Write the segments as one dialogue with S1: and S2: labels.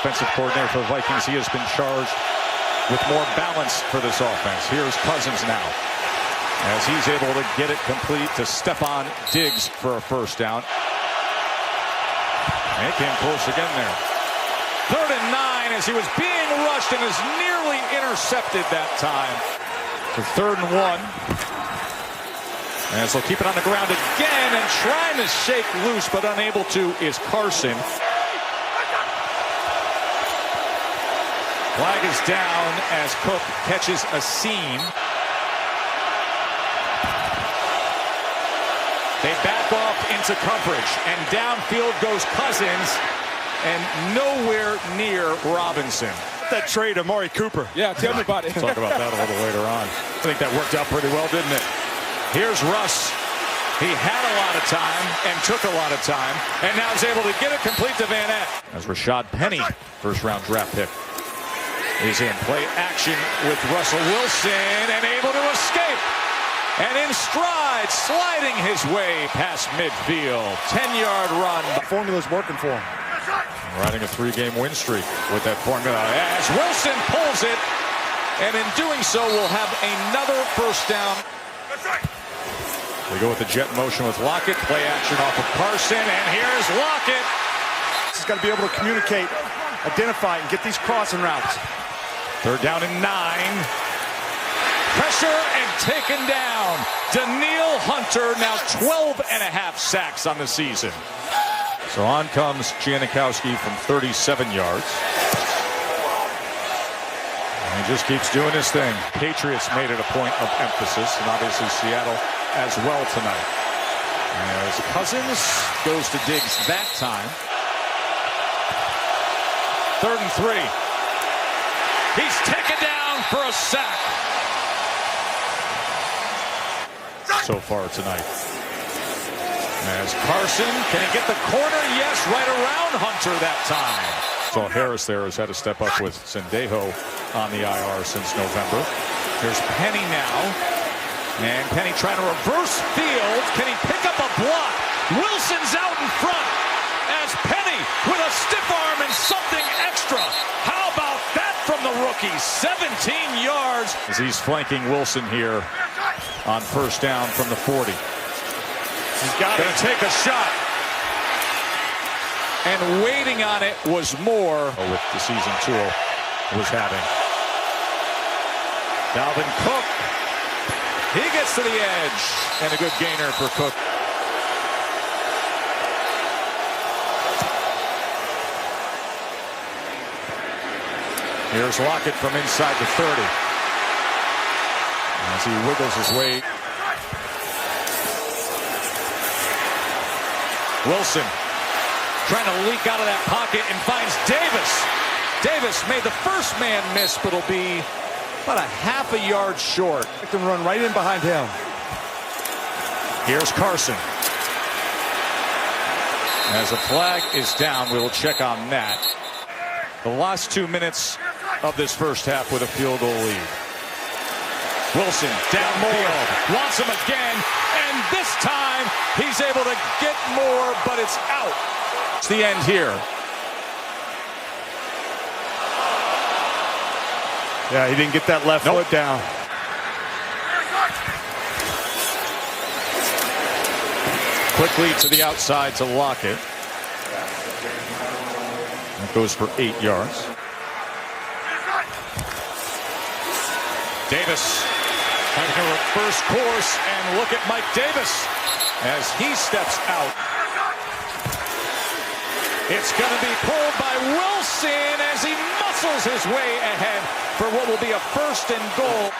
S1: offensive coordinator for the Vikings, he has been charged with more balance for this offense. Here's Cousins now, as he's able to get it complete to Stephon Diggs for a first down. And it came close again there. 3rd and 9 as he was being rushed and is nearly intercepted that time. So 3rd and 1. As they'll keep it on the ground again and trying to shake loose but unable to is Carson. Flag is down as Cook catches a seam. They back off into coverage, and downfield goes Cousins, and nowhere near Robinson.
S2: That trade of Amari Cooper.
S3: Yeah, tell me about it.
S1: Talk about that a little later on. I think that worked out pretty well, didn't it? Here's Russ. He had a lot of time and took a lot of time, and now is able to get it complete to Van Ness. As Rashad Penny, first-round draft pick, is in play action with Russell Wilson and able to escape. And in stride, sliding his way past midfield. 10-yard run.
S2: The formula's working for him.
S1: Riding a 3-game win streak with that formula. As Wilson pulls it, and in doing so will have another first down. We go with the jet motion with Lockett. Play action off of Carson, and here's Lockett.
S2: He's got to be able to communicate, identify, and get these crossing routes.
S1: 3rd down and 9. Pressure and taken down. Danielle Hunter, now 12 and a half sacks on the season. So on comes Janikowski from 37 yards. And he just keeps doing his thing. Patriots made it a point of emphasis, and obviously Seattle as well tonight. As Cousins goes to Diggs that time. 3rd and 3. He's taken down for a sack. So far tonight. As Carson, can he get the corner? Yes, right around Hunter that time. So Harris there has had to step up with Sendejo on the IR since November. Here's Penny now. And Penny trying to reverse field. Can he pick up a block? Wilson's out in front. As Penny with a stiff arm and something extra. How about that from the rookie? 17 yards. As he's flanking Wilson here on first down from the 40. He's got to take a shot. And waiting on it was more with the season tool was having. Dalvin Cook. He gets to the edge. And a good gainer for Cook. Here's Lockett from inside the 30. As he wiggles his way. Wilson trying to leak out of that pocket and finds Davis. Davis made the first man miss, but it'll be about a half a yard short.
S2: They can run right in behind him.
S1: Here's Carson. As a flag is down, we will check on that. The last 2 minutes of this first half with a field goal lead. Wilson downfield, wants him again, and this time he's able to get more, but it's out. It's the end here.
S2: Yeah, he didn't get that left foot down.
S1: Quickly to the outside to Lockett. That goes for 8 yards. Davis having a reverse course, and look at Mike Davis as he steps out. It's going to be pulled by Wilson as he muscles his way ahead for what will be a 1st and goal.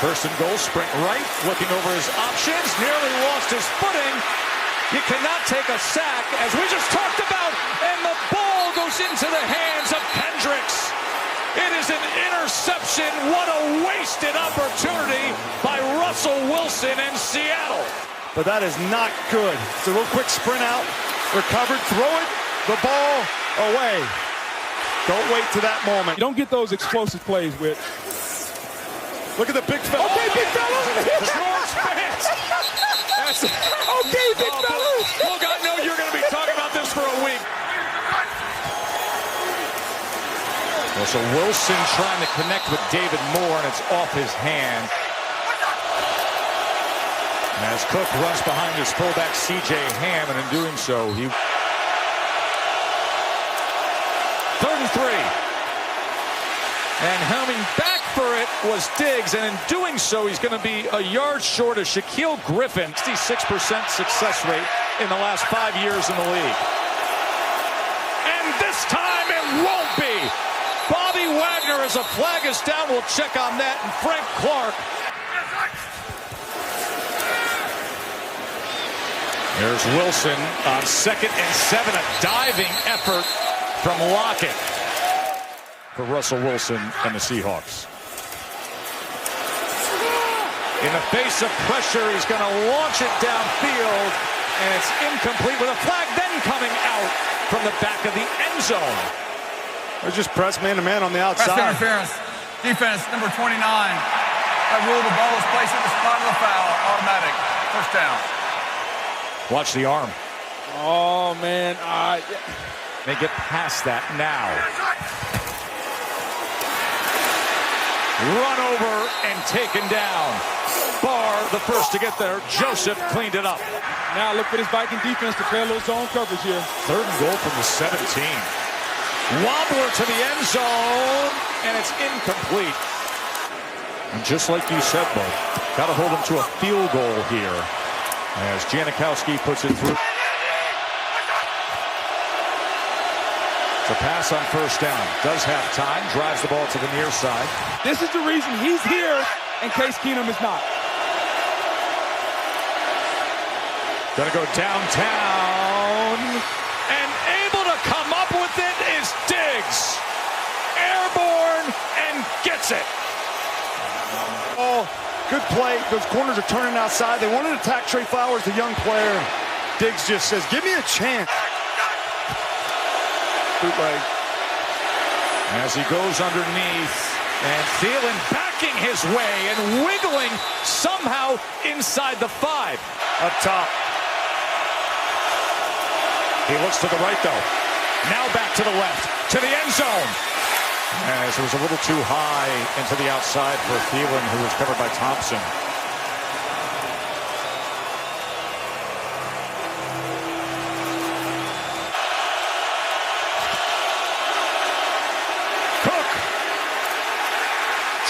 S1: 1st and goal, sprint right, looking over his options, nearly lost his footing. You cannot take a sack, as we just talked about, and the ball goes into the hands of Kendricks. It is an interception. What a wasted opportunity by Russell Wilson and Seattle.
S2: But that is not good. It's a real quick sprint out, recovered, throw it, the ball away. Don't wait to that moment.
S3: You don't get those explosive plays with.
S2: Look at the big fella.
S3: Okay, big fella.
S1: That's
S3: okay, big fella.
S1: Look, I know you're going to be talking about this for a week. Russell Wilson trying to connect with David Moore, and it's off his hand. As Cook runs behind his fullback C.J. Ham, and in doing so, he... 3rd and 3. And coming back for it was Diggs, and in doing so, he's going to be a yard short of Shaquille Griffin. 66% success rate in the last 5 years in the league. And this time it won't be. Bobby Wagner, as a flag is down, will check on that, and Frank Clark. There's Wilson on 2nd and 7, a diving effort from Lockett for Russell Wilson and the Seahawks. In the face of pressure, he's going to launch it downfield, and it's incomplete with a flag then coming out from the back of the end zone.
S2: They're just press man-to-man on the outside.
S4: Press interference. Defense, number 29. That rule, the ball is placed at the spot of the foul. Automatic. First down.
S1: Watch the arm.
S3: Oh, man.
S1: They get past that now. Run over and taken down. Barr, the first to get there. Joseph cleaned it up.
S3: Now look for this Viking defense to play a little zone coverage here.
S1: 3rd and goal from the 17. Wobbler to the end zone, and it's incomplete. And just like you said, Bo, got to hold him to a field goal here as Janikowski puts it through. The pass on 1st down. Does have time. Drives the ball to the near side.
S3: This is the reason he's here, and Case Keenum is not.
S1: Gonna go downtown. And able to come up with it is Diggs. Airborne and gets it.
S2: Oh, good play. Those corners are turning outside. They wanted to attack Trey Flowers, the young player. Diggs just says, give me a chance. Bootleg.
S1: As he goes underneath, and Thielen backing his way and wiggling somehow inside the 5.
S2: Up top.
S1: He looks to the right, though. Now back to the left, to the end zone. As it was a little too high into the outside for Thielen, who was covered by Thompson.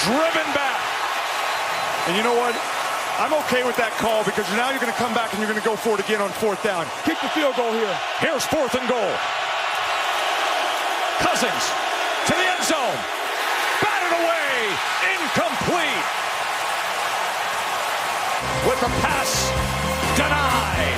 S1: Driven back.
S2: And you know what? I'm okay with that call because now you're going to come back and you're going to go for it again on 4th down.
S3: Kick the field goal here.
S1: Here's 4th and goal. Cousins to the end zone. Batted away. Incomplete. With the pass denied.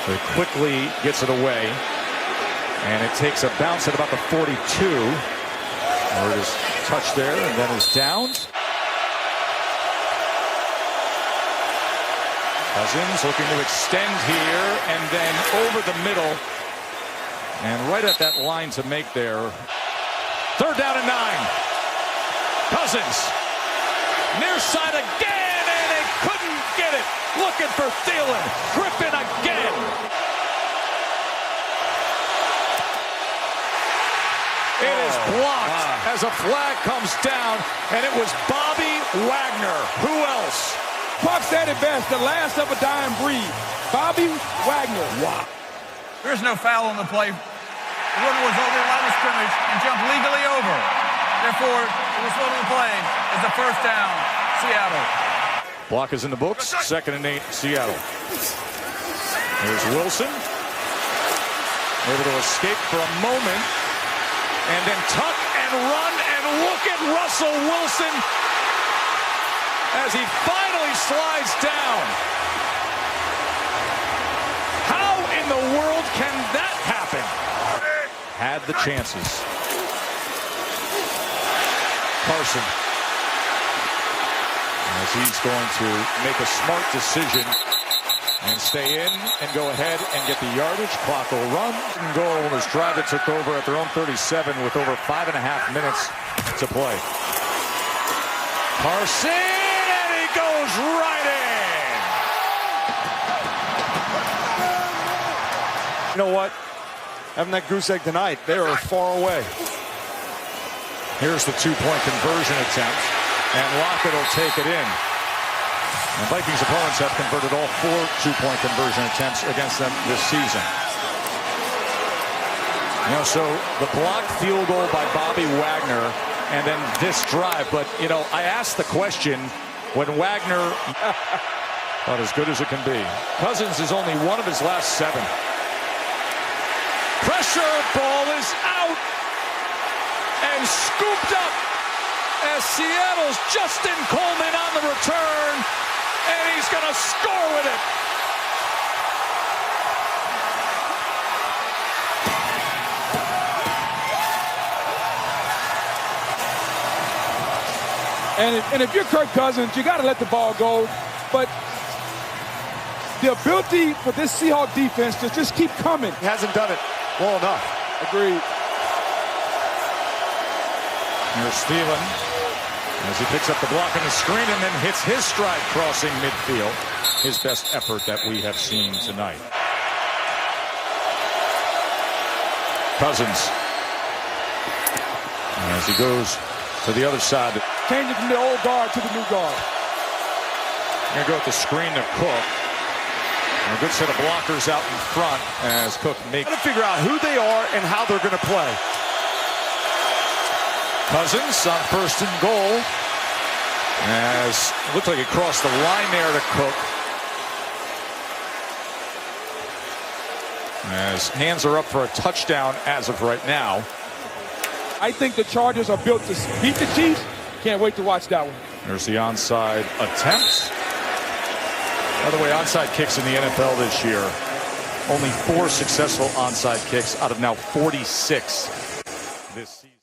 S1: He quickly gets it away, and it takes a bounce at about the 42, where it is touched there and then is down. Cousins looking to extend here and then over the middle, and right at that line to make there. 3rd down and 9. Cousins near side again, and they couldn't get it. Looking for Thielen. Griffin again. It is blocked as a flag comes down, and it was Bobby Wagner. Who else?
S3: Clark said it best, the last of a dying breed. Bobby Wagner.
S1: Wow.
S4: There's no foul on the play. The runner was over the line of scrimmage and jumped legally over. Therefore, the result of the play is a 1st down, Seattle.
S1: Block is in the books. 2nd and 8, Seattle. Here's Wilson. Able to escape for a moment. And then tuck and run, and look at Russell Wilson as he finally slides down. How in the world can that happen? Had the chances. Carson. As he's going to make a smart decision and stay in and go ahead and get the yardage. Clock will run and goal as drive it took over at their own 37 with over 5.5 minutes to play. Carson, and he goes right in.
S2: know what? Having that goose egg tonight, they are far away.
S1: Here's the two-point conversion attempt, and Lockett will take it in. And Vikings opponents have converted all 4 two-point conversion attempts against them this season. You know, so the blocked field goal by Bobby Wagner, and then this drive. But, you know, I asked the question when Wagner, about as good as it can be. Cousins is only one of his last 7. Pressure, ball is out and scooped up as Seattle's Justin Coleman on the return, and he's going to score with it.
S3: And if you're Kirk Cousins, you got to let the ball go. But the ability for this Seahawks defense to just keep coming.
S2: He hasn't done it well enough.
S3: Agreed.
S1: Here's Thielen as he picks up the block on the screen and then hits his stride crossing midfield. His best effort that we have seen tonight. Cousins as he goes to the other side.
S3: Changing from the old guard to the new guard.
S1: Going to go with the screen to Cook. And a good set of blockers out in front as Cook makes.
S2: Got to figure out who they are and how they're going to play.
S1: Cousins on 1st and goal. As it looked like he crossed the line there to Cook. As hands are up for a touchdown as of right now.
S3: I think the Chargers are built to beat the Chiefs. Can't wait to watch that one.
S1: There's the onside attempt. By the way, onside kicks in the NFL this year. Only 4 successful onside kicks out of now 46 this season.